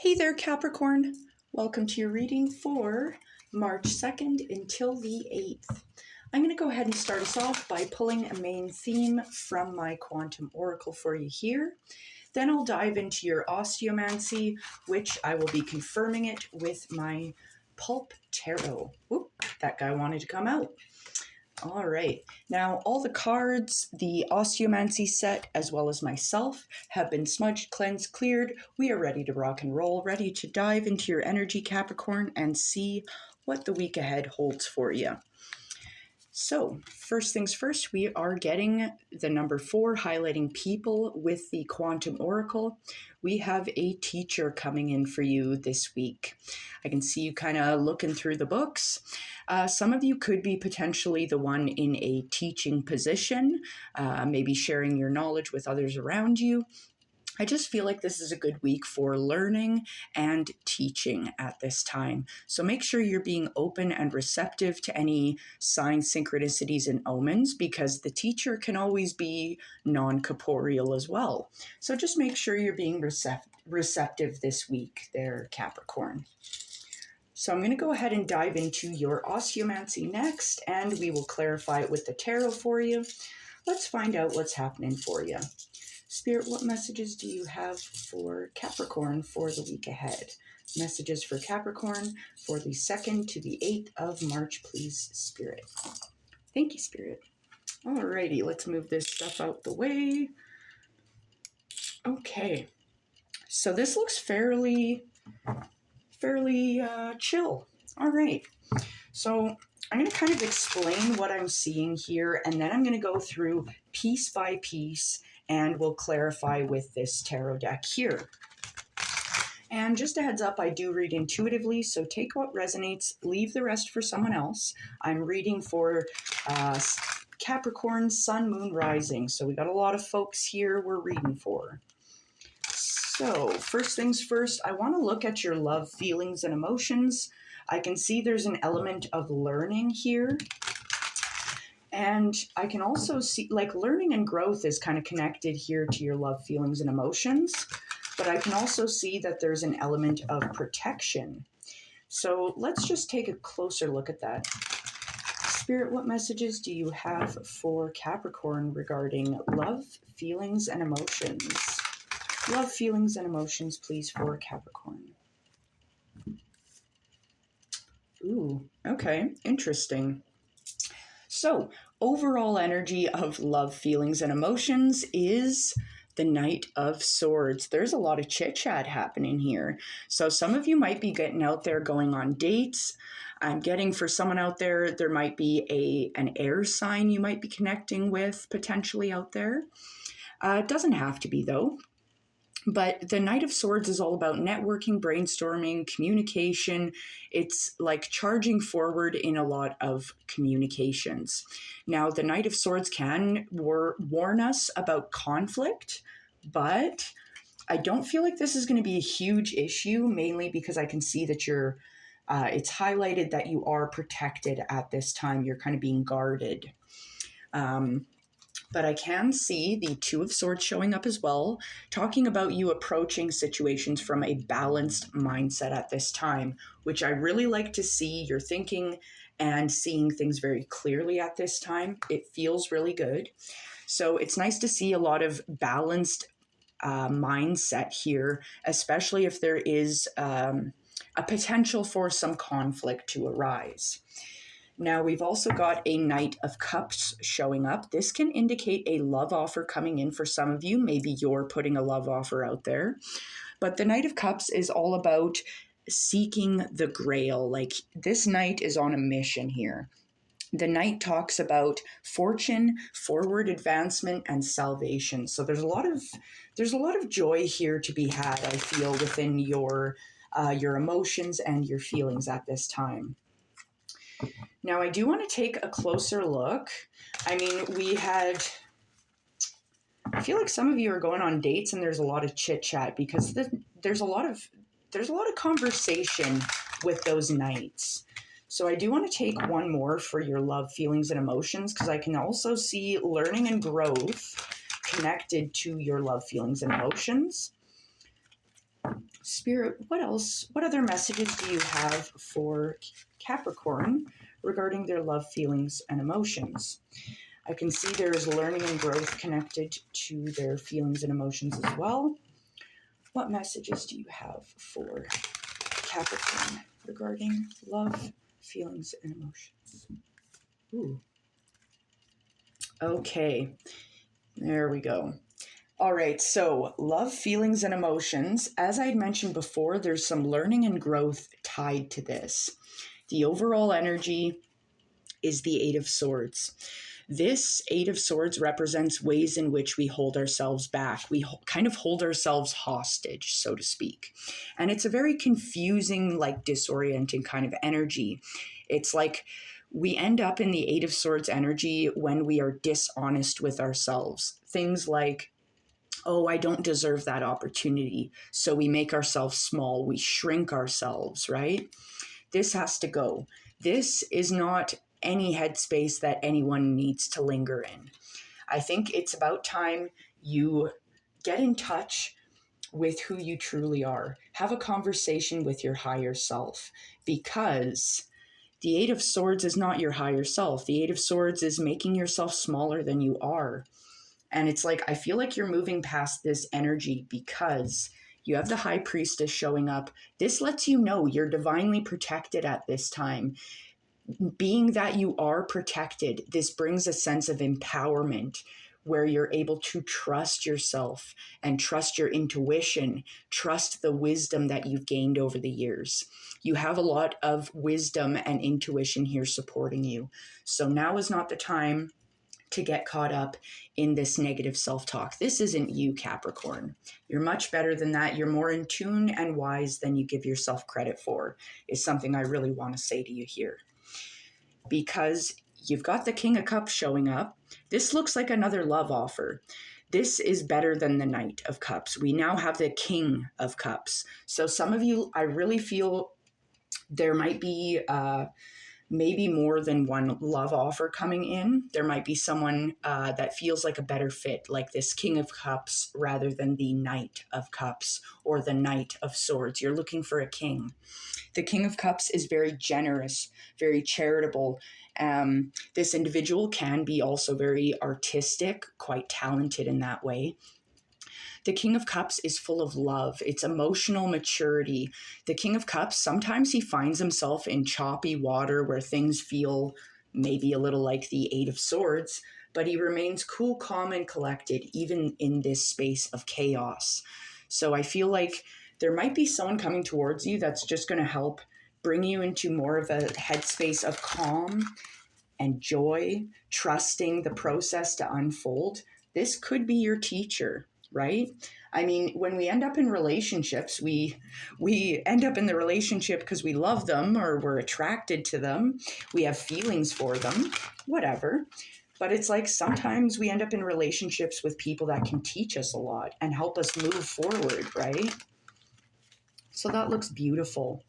Hey there, Capricorn. Welcome to your reading for March 2nd until the 8th. I'm going to go ahead and start us off by pulling a main theme from my quantum oracle for you here. Then I'll dive into your osteomancy, which I will be confirming it with my Pulp Tarot. Whoop, that guy wanted to come out. All right. Now, all the cards, the Osteomancy set, as well as myself, have been smudged, cleansed, cleared. We are ready to rock and roll, ready to dive into your energy, Capricorn, and see what the week ahead holds for you. So, first things first, we are getting the number 4, highlighting people with the Quantum Oracle. We have a teacher coming in for you this week. I can see you kind of looking through the books. Some of you could be potentially the one in a teaching position, maybe sharing your knowledge with others around you. I just feel like this is a good week for learning and teaching at this time. So make sure you're being open and receptive to any signs, synchronicities, and omens, because the teacher can always be non-corporeal as well. So just make sure you're being receptive this week there, Capricorn. So I'm going to go ahead and dive into your osteomancy next, and we will clarify it with the tarot for you. Let's find out what's happening for you. Spirit, what messages do you have for Capricorn for the week ahead? Messages for Capricorn for the 2nd to the 8th of March, please, Spirit. Thank you, Spirit. Alrighty, let's move this stuff out the way. Okay, so this looks fairly chill. All right, so I'm going to kind of explain what I'm seeing here, and then I'm going to go through piece by piece, and we'll clarify with this tarot deck here. And just a heads up, I do read intuitively, so take what resonates, leave the rest for someone else. I'm reading for Capricorn, Sun, Moon, Rising. So we got a lot of folks here we're reading for. So first things first, I want to look at your love, feelings, and emotions. I can see there's an element of learning here. And I can also see, like, learning and growth is kind of connected here to your love, feelings, and emotions. But I can also see that there's an element of protection. So let's just take a closer look at that. Spirit, what messages do you have for Capricorn regarding love, feelings, and emotions? Love, feelings, and emotions, please, for Capricorn. Ooh, okay, interesting. So, overall energy of love, feelings, and emotions is the Knight of Swords. There's a lot of chit-chat happening here. So some of you might be getting out there, going on dates. I'm getting for someone out there, there might be an air sign you might be connecting with potentially out there. It doesn't have to be, though. But the Knight of Swords is all about networking, brainstorming, communication. It's like charging forward in a lot of communications. Now, the Knight of Swords can warn us about conflict, but I don't feel like this is going to be a huge issue, mainly because I can see that it's highlighted that you are protected at this time. You're kind of being guarded. But I can see the Two of Swords showing up as well, talking about you approaching situations from a balanced mindset at this time, which I really like to see. You're thinking and seeing things very clearly at this time. It feels really good. So it's nice to see a lot of balanced mindset here, especially if there is a potential for some conflict to arise. Now, we've also got a Knight of Cups showing up. This can indicate a love offer coming in for some of you. Maybe you're putting a love offer out there. But the Knight of Cups is all about seeking the grail. Like, this knight is on a mission here. The knight talks about fortune, forward advancement, and salvation. So there's a lot of joy here to be had, I feel, within your emotions and your feelings at this time. Now, I do want to take a closer look. I mean, I feel like some of you are going on dates and there's a lot of chit chat because there's a lot of conversation with those knights. So I do want to take one more for your love, feelings, and emotions, because I can also see learning and growth connected to your love, feelings, and emotions. Spirit, what else? What other messages do you have for Capricorn regarding their love, feelings, and emotions? I can see there is learning and growth connected to their feelings and emotions as well. What messages do you have for Capricorn regarding love, feelings, and emotions? Ooh. Okay, there we go. All right, so love, feelings, and emotions. As I had mentioned before, there's some learning and growth tied to this. The overall energy is the Eight of Swords. This Eight of Swords represents ways in which we hold ourselves back. We kind of hold ourselves hostage, so to speak. And it's a very confusing, like disorienting kind of energy. It's like we end up in the Eight of Swords energy when we are dishonest with ourselves. Things like, oh, I don't deserve that opportunity. So we make ourselves small. We shrink ourselves, right? This has to go. This is not any headspace that anyone needs to linger in. I think it's about time you get in touch with who you truly are. Have a conversation with your higher self, because the Eight of Swords is not your higher self. The Eight of Swords is making yourself smaller than you are. And it's like, I feel like you're moving past this energy because you have the High Priestess showing up. This lets you know you're divinely protected at this time. Being that you are protected, this brings a sense of empowerment where you're able to trust yourself and trust your intuition, trust the wisdom that you've gained over the years. You have a lot of wisdom and intuition here supporting you. So now is not the time to get caught up in this negative self-talk. This isn't you, Capricorn. You're much better than that. You're more in tune and wise than you give yourself credit for, is something I really want to say to you here. Because you've got the King of Cups showing up. This looks like another love offer. This is better than the Knight of Cups. We now have the King of Cups. So some of you, I really feel there might be maybe more than one love offer coming in. There might be someone that feels like a better fit, like this King of Cups rather than the Knight of Cups or the Knight of Swords. You're looking for a king. The King of Cups is very generous, very charitable. This individual can be also very artistic, quite talented in that way. The King of Cups is full of love. It's emotional maturity. The King of Cups, sometimes he finds himself in choppy water where things feel maybe a little like the Eight of Swords, but he remains cool, calm, and collected even in this space of chaos. So I feel like there might be someone coming towards you that's just going to help bring you into more of a headspace of calm and joy, trusting the process to unfold. This could be your teacher, right? I mean, when we end up in relationships, we end up in the relationship because we love them or we're attracted to them. We have feelings for them, whatever. But it's like sometimes we end up in relationships with people that can teach us a lot and help us move forward, right? So that looks beautiful.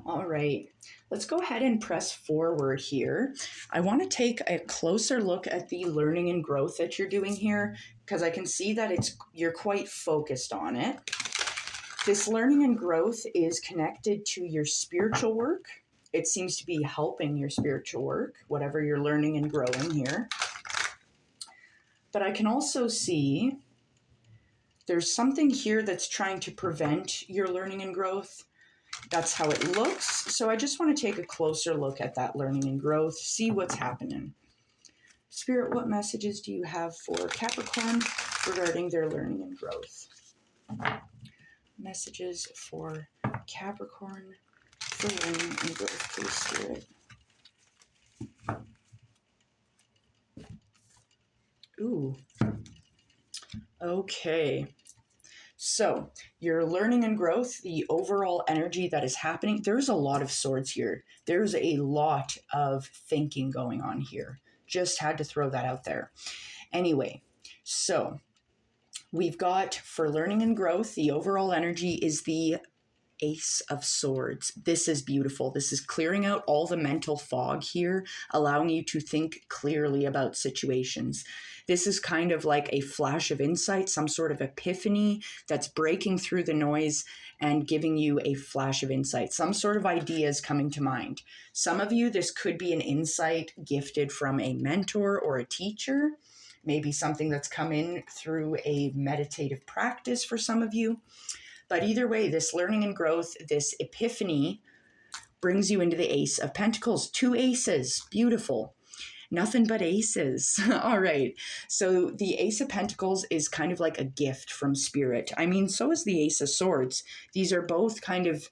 All right, let's go ahead and press forward here. I want to take a closer look at the learning and growth that you're doing here, because I can see that you're quite focused on it. This learning and growth is connected to your spiritual work. It seems to be helping your spiritual work, whatever you're learning and growing here. But I can also see there's something here that's trying to prevent your learning and growth. That's how it looks. So I just want to take a closer look at that learning and growth, see what's happening. Spirit, what messages do you have for Capricorn regarding their learning and growth? Messages for Capricorn for learning and growth, please, Spirit. Ooh. Okay. So your learning and growth, the overall energy that is happening, there's a lot of swords here. There's a lot of thinking going on here. Just had to throw that out there. Anyway, so we've got for learning and growth, the overall energy is the Ace of Swords. This is beautiful. This is clearing out all the mental fog here, allowing you to think clearly about situations. This is kind of like a flash of insight, some sort of epiphany that's breaking through the noise and giving you a flash of insight. Some sort of idea is coming to mind. Some of you, this could be an insight gifted from a mentor or a teacher, maybe something that's come in through a meditative practice for some of you. But either way, this learning and growth, this epiphany brings you into the Ace of Pentacles. 2 aces. Beautiful. Nothing but aces. All right. So the Ace of Pentacles is kind of like a gift from Spirit. I mean, so is the Ace of Swords. These are both kind of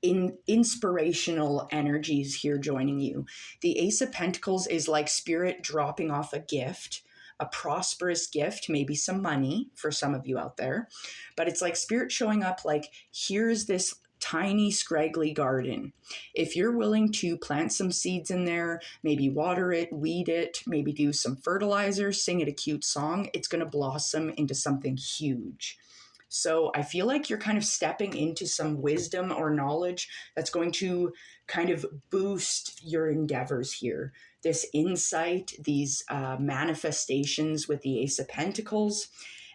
inspirational energies here joining you. The Ace of Pentacles is like Spirit dropping off a gift, a prosperous gift, maybe some money for some of you out there. But it's like Spirit showing up like, here's this tiny scraggly garden. If you're willing to plant some seeds in there, maybe water it, weed it, maybe do some fertilizer, sing it a cute song, it's going to blossom into something huge. So I feel like you're kind of stepping into some wisdom or knowledge that's going to kind of boost your endeavors here. This insight, these manifestations with the Ace of Pentacles.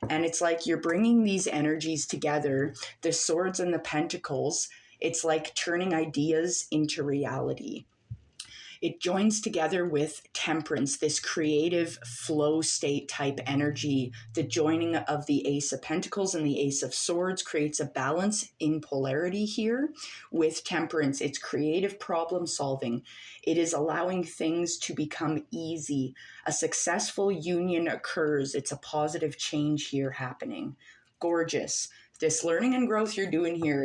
And it's like you're bringing these energies together, the swords and the pentacles. It's like turning ideas into reality. It joins together with temperance, this creative flow state type energy. The joining of the Ace of Pentacles and the Ace of Swords creates a balance in polarity here with temperance. It's creative problem solving. It is allowing things to become easy. A successful union occurs. It's a positive change here happening. Gorgeous. This learning and growth you're doing here,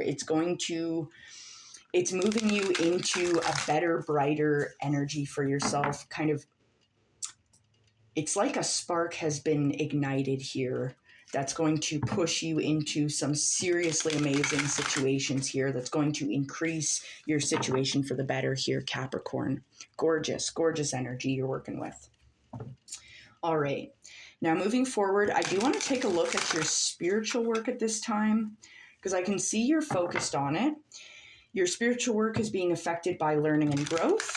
it's moving you into a better, brighter energy for yourself. Kind of, it's like a spark has been ignited here that's going to push you into some seriously amazing situations here that's going to increase your situation for the better here, Capricorn. Gorgeous, gorgeous energy you're working with. All right. Now, moving forward, I do want to take a look at your spiritual work at this time because I can see you're focused on it. Your spiritual work is being affected by learning and growth,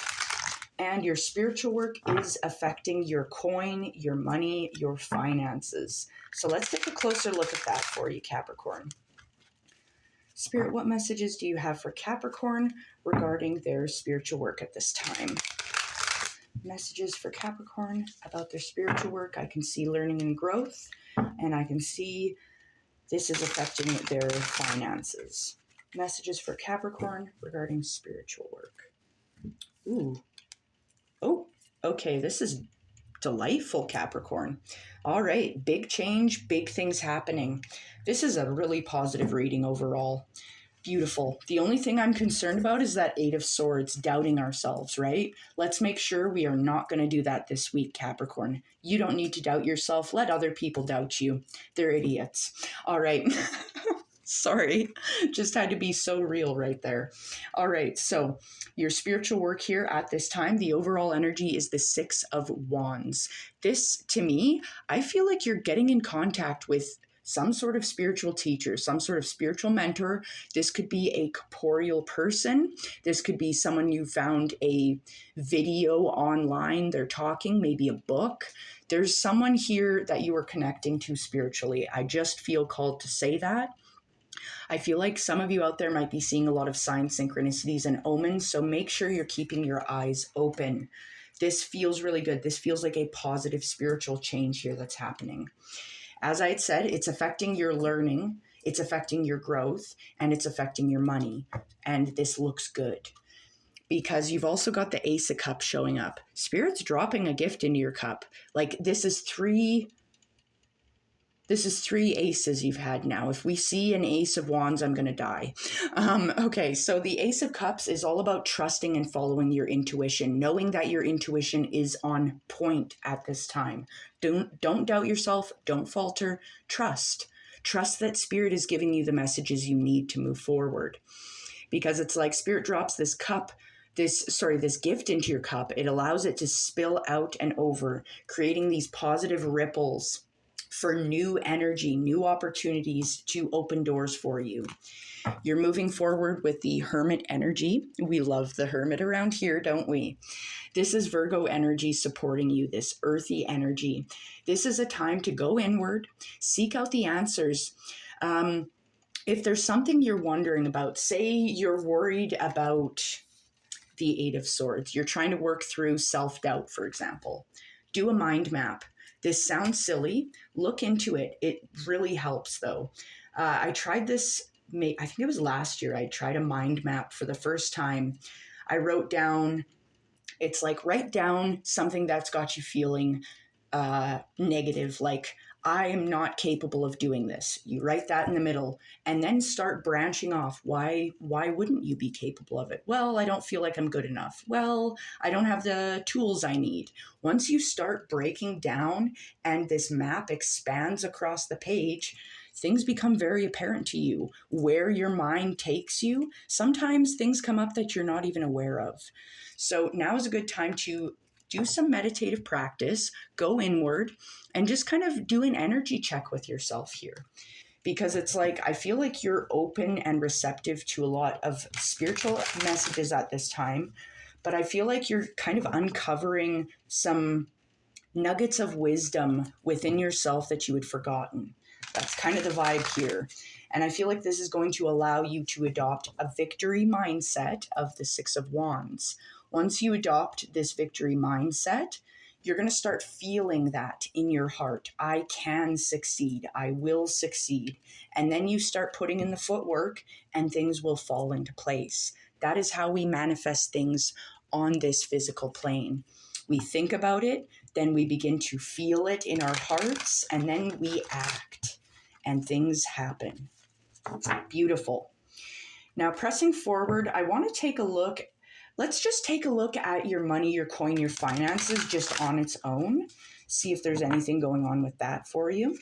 and your spiritual work is affecting your coin, your money, your finances. So let's take a closer look at that for you, Capricorn. Spirit, what messages do you have for Capricorn regarding their spiritual work at this time? Messages for Capricorn about their spiritual work. I can see learning and growth, and I can see this is affecting their finances. Messages for Capricorn regarding spiritual work. Ooh. Oh, okay. This is delightful, Capricorn. All right. Big change, big things happening. This is a really positive reading overall. Beautiful. The only thing I'm concerned about is that 8 of Swords, doubting ourselves, right? Let's make sure we are not going to do that this week, Capricorn. You don't need to doubt yourself. Let other people doubt you. They're idiots. All right. Sorry, just had to be so real right there. All right, so your spiritual work here at this time, the overall energy is the 6 of Wands. This, to me, I feel like you're getting in contact with some sort of spiritual teacher, some sort of spiritual mentor. This could be a corporeal person. This could be someone you found a video online, they're talking, maybe a book. There's someone here that you are connecting to spiritually. I just feel called to say that. I feel like some of you out there might be seeing a lot of signs, synchronicities, and omens, so make sure you're keeping your eyes open. This feels really good. This feels like a positive spiritual change here that's happening. As I had said, it's affecting your learning, it's affecting your growth, and it's affecting your money. And this looks good because you've also got the Ace of Cups showing up. Spirit's dropping a gift into your cup. Like this is three aces you've had now. If we see an Ace of Wands, I'm going to die. Okay, so the Ace of Cups is all about trusting and following your intuition, knowing that your intuition is on point at this time. Don't doubt yourself. Don't falter. Trust. Trust that Spirit is giving you the messages you need to move forward. Because it's like Spirit drops this gift into your cup. It allows it to spill out and over, creating these positive ripples for new energy, new opportunities to open doors for you. You're moving forward with the Hermit energy. We love the Hermit around here, don't we? This is Virgo energy supporting you, this earthy energy. This is a time to go inward, seek out the answers. If there's something you're wondering about, say you're worried about the Eight of Swords, you're trying to work through self-doubt, for example, do a mind map. This sounds silly. Look into it. It really helps, though. I tried this, I think it was last year. I tried a mind map for the first time. I wrote down, it's like write down something that's got you feeling negative, like I am not capable of doing this. You write that in the middle and then start branching off. Why wouldn't you be capable of it? Well, I don't feel like I'm good enough. Well, I don't have the tools I need. Once you start breaking down and this map expands across the page, things become very apparent to you. Where your mind takes you, sometimes things come up that you're not even aware of. So now is a good time to do some meditative practice, go inward, and just kind of do an energy check with yourself here. Because it's like, I feel like you're open and receptive to a lot of spiritual messages at this time, but I feel like you're kind of uncovering some nuggets of wisdom within yourself that you had forgotten. That's kind of the vibe here. And I feel like this is going to allow you to adopt a victory mindset of the Six of Wands. Once you adopt this victory mindset, you're going to start feeling that in your heart. I can succeed. I will succeed. And then you start putting in the footwork and things will fall into place. That is how we manifest things on this physical plane. We think about it, then we begin to feel it in our hearts, and then we act, and things happen. Beautiful. Now, pressing forward, I want to take a look. Let's just take a look at your money, your coin, your finances just on its own. See if there's anything going on with that for you.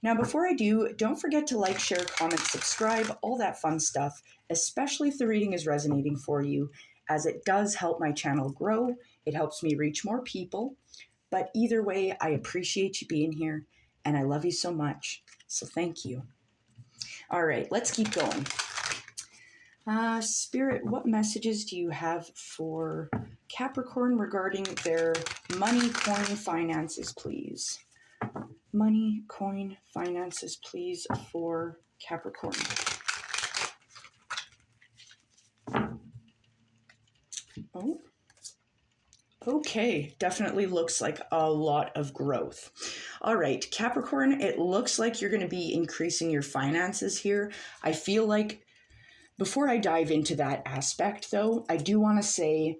Now, before I do, don't forget to like, share, comment, subscribe, all that fun stuff, especially if the reading is resonating for you, as it does help my channel grow. It helps me reach more people. But either way, I appreciate you being here, and I love you so much. So thank you. All right, let's keep going. Spirit, what messages do you have for Capricorn regarding their money, coin, finances, please? Money, coin, finances, please, for Capricorn. Oh, okay. Definitely looks like a lot of growth. All right, Capricorn, it looks like you're going to be increasing your finances here. I feel like before I dive into that aspect, though, I do want to say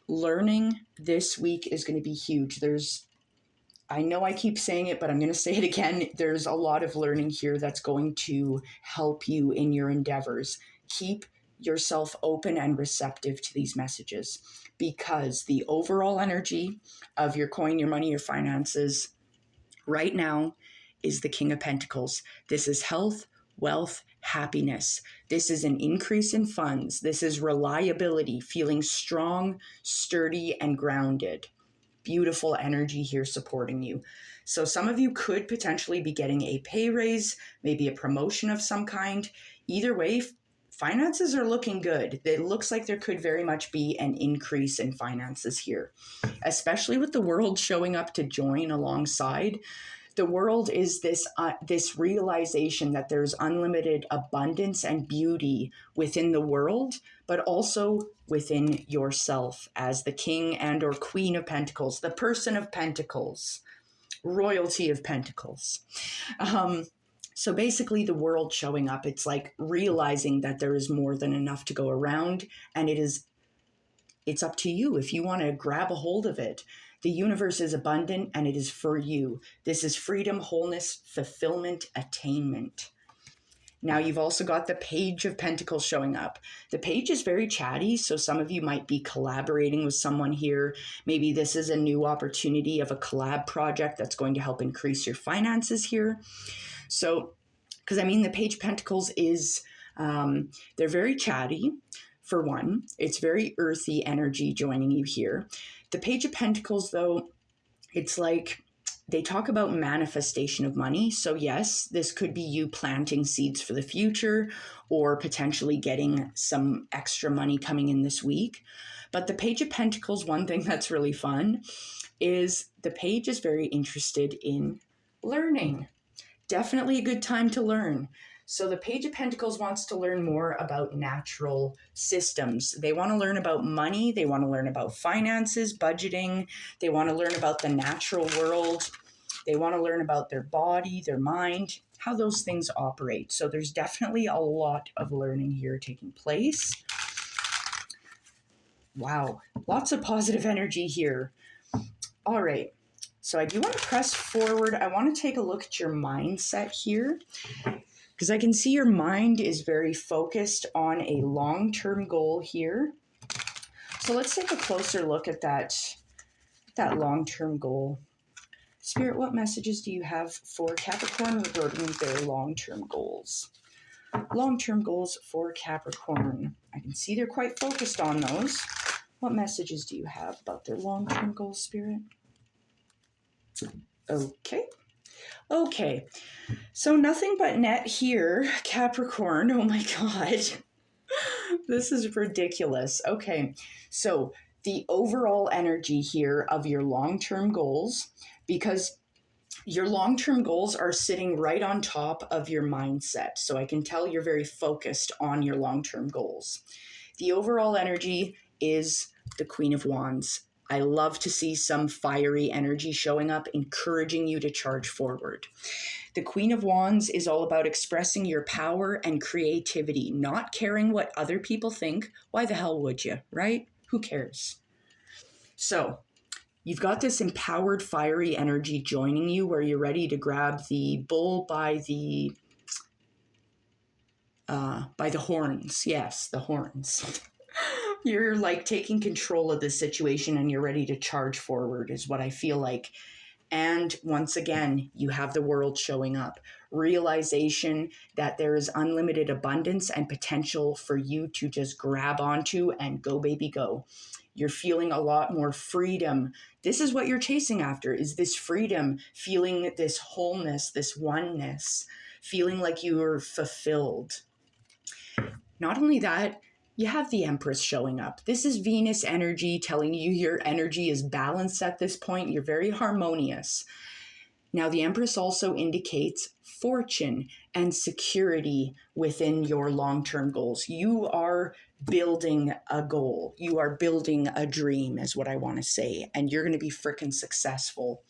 learning this week is going to be huge. I know I keep saying it, but I'm going to say it again. There's a lot of learning here that's going to help you in your endeavors. Keep yourself open and receptive to these messages, because the overall energy of your coin, your money, your finances right now is the King of Pentacles. This is health, wealth, happiness. This is an increase in funds. This is reliability, feeling strong, sturdy, and grounded. Beautiful energy here supporting you. So some of you could potentially be getting a pay raise, maybe a promotion of some kind. Either way, finances are looking good. It looks like there could very much be an increase in finances here, especially with the world showing up to join alongside. The world is this realization that there's unlimited abundance and beauty within the world, but also within yourself as the King and or Queen of Pentacles, the person of Pentacles, royalty of Pentacles. So basically the world showing up, it's like realizing that there is more than enough to go around, and it's up to you if you want to grab a hold of it. The universe is abundant and it is for you. This is freedom, wholeness, fulfillment, attainment. Now you've also got the Page of Pentacles showing up. The Page is very chatty, so some of you might be collaborating with someone here. Maybe this is a new opportunity of a collab project that's going to help increase your finances here. So, because the Page of Pentacles is, they're very chatty. For one, it's very earthy energy joining you here. The Page of Pentacles, though, it's like they talk about manifestation of money. So yes, this could be you planting seeds for the future or potentially getting some extra money coming in this week. But the Page of Pentacles, one thing that's really fun is the page is very interested in learning. Definitely a good time to learn. So the Page of Pentacles wants to learn more about natural systems. They want to learn about money. They want to learn about finances, budgeting. They want to learn about the natural world. They want to learn about their body, their mind, how those things operate. So there's definitely a lot of learning here taking place. Wow, lots of positive energy here. All right. So I do want to press forward. I want to take a look at your mindset here because I can see your mind is very focused on a long-term goal here. So let's take a closer look at that long-term goal. Spirit, what messages do you have for Capricorn regarding their long-term goals? Long-term goals for Capricorn. I can see they're quite focused on those. What messages do you have about their long-term goals, Spirit? Okay. So nothing but net here, Capricorn. Oh my God. This is ridiculous. Okay. So the overall energy here of your long-term goals, because your long-term goals are sitting right on top of your mindset. So I can tell you're very focused on your long-term goals. The overall energy is the Queen of Wands. I love to see some fiery energy showing up, encouraging you to charge forward. The Queen of Wands is all about expressing your power and creativity, not caring what other people think. Why the hell would you, right? Who cares? So you've got this empowered, fiery energy joining you where you're ready to grab the bull by the horns. Yes, the horns. You're like taking control of the situation and you're ready to charge forward is what I feel like. And once again, you have the world showing up. Realization that there is unlimited abundance and potential for you to just grab onto and go, baby, go. You're feeling a lot more freedom. This is what you're chasing after, is this freedom, feeling this wholeness, this oneness, feeling like you are fulfilled. Not only that, you have the Empress showing up. This is Venus energy telling you your energy is balanced at this point. You're very harmonious. Now, the Empress also indicates fortune and security within your long-term goals. You are building a goal. You are building a dream is what I want to say. And you're going to be freaking successful.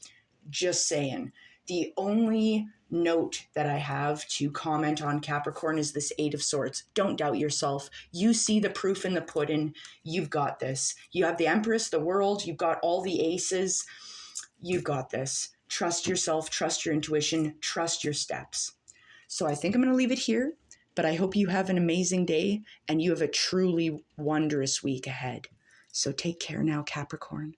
Just saying. The only note that I have to comment on Capricorn is this Eight of Swords. Don't doubt yourself. You see the proof in the pudding. You've got this. You have the Empress, the world. You've got all the aces. You've got this. Trust yourself. Trust your intuition. Trust your steps. So I think I'm going to leave it here, but I hope you have an amazing day and you have a truly wondrous week ahead. So take care now, Capricorn.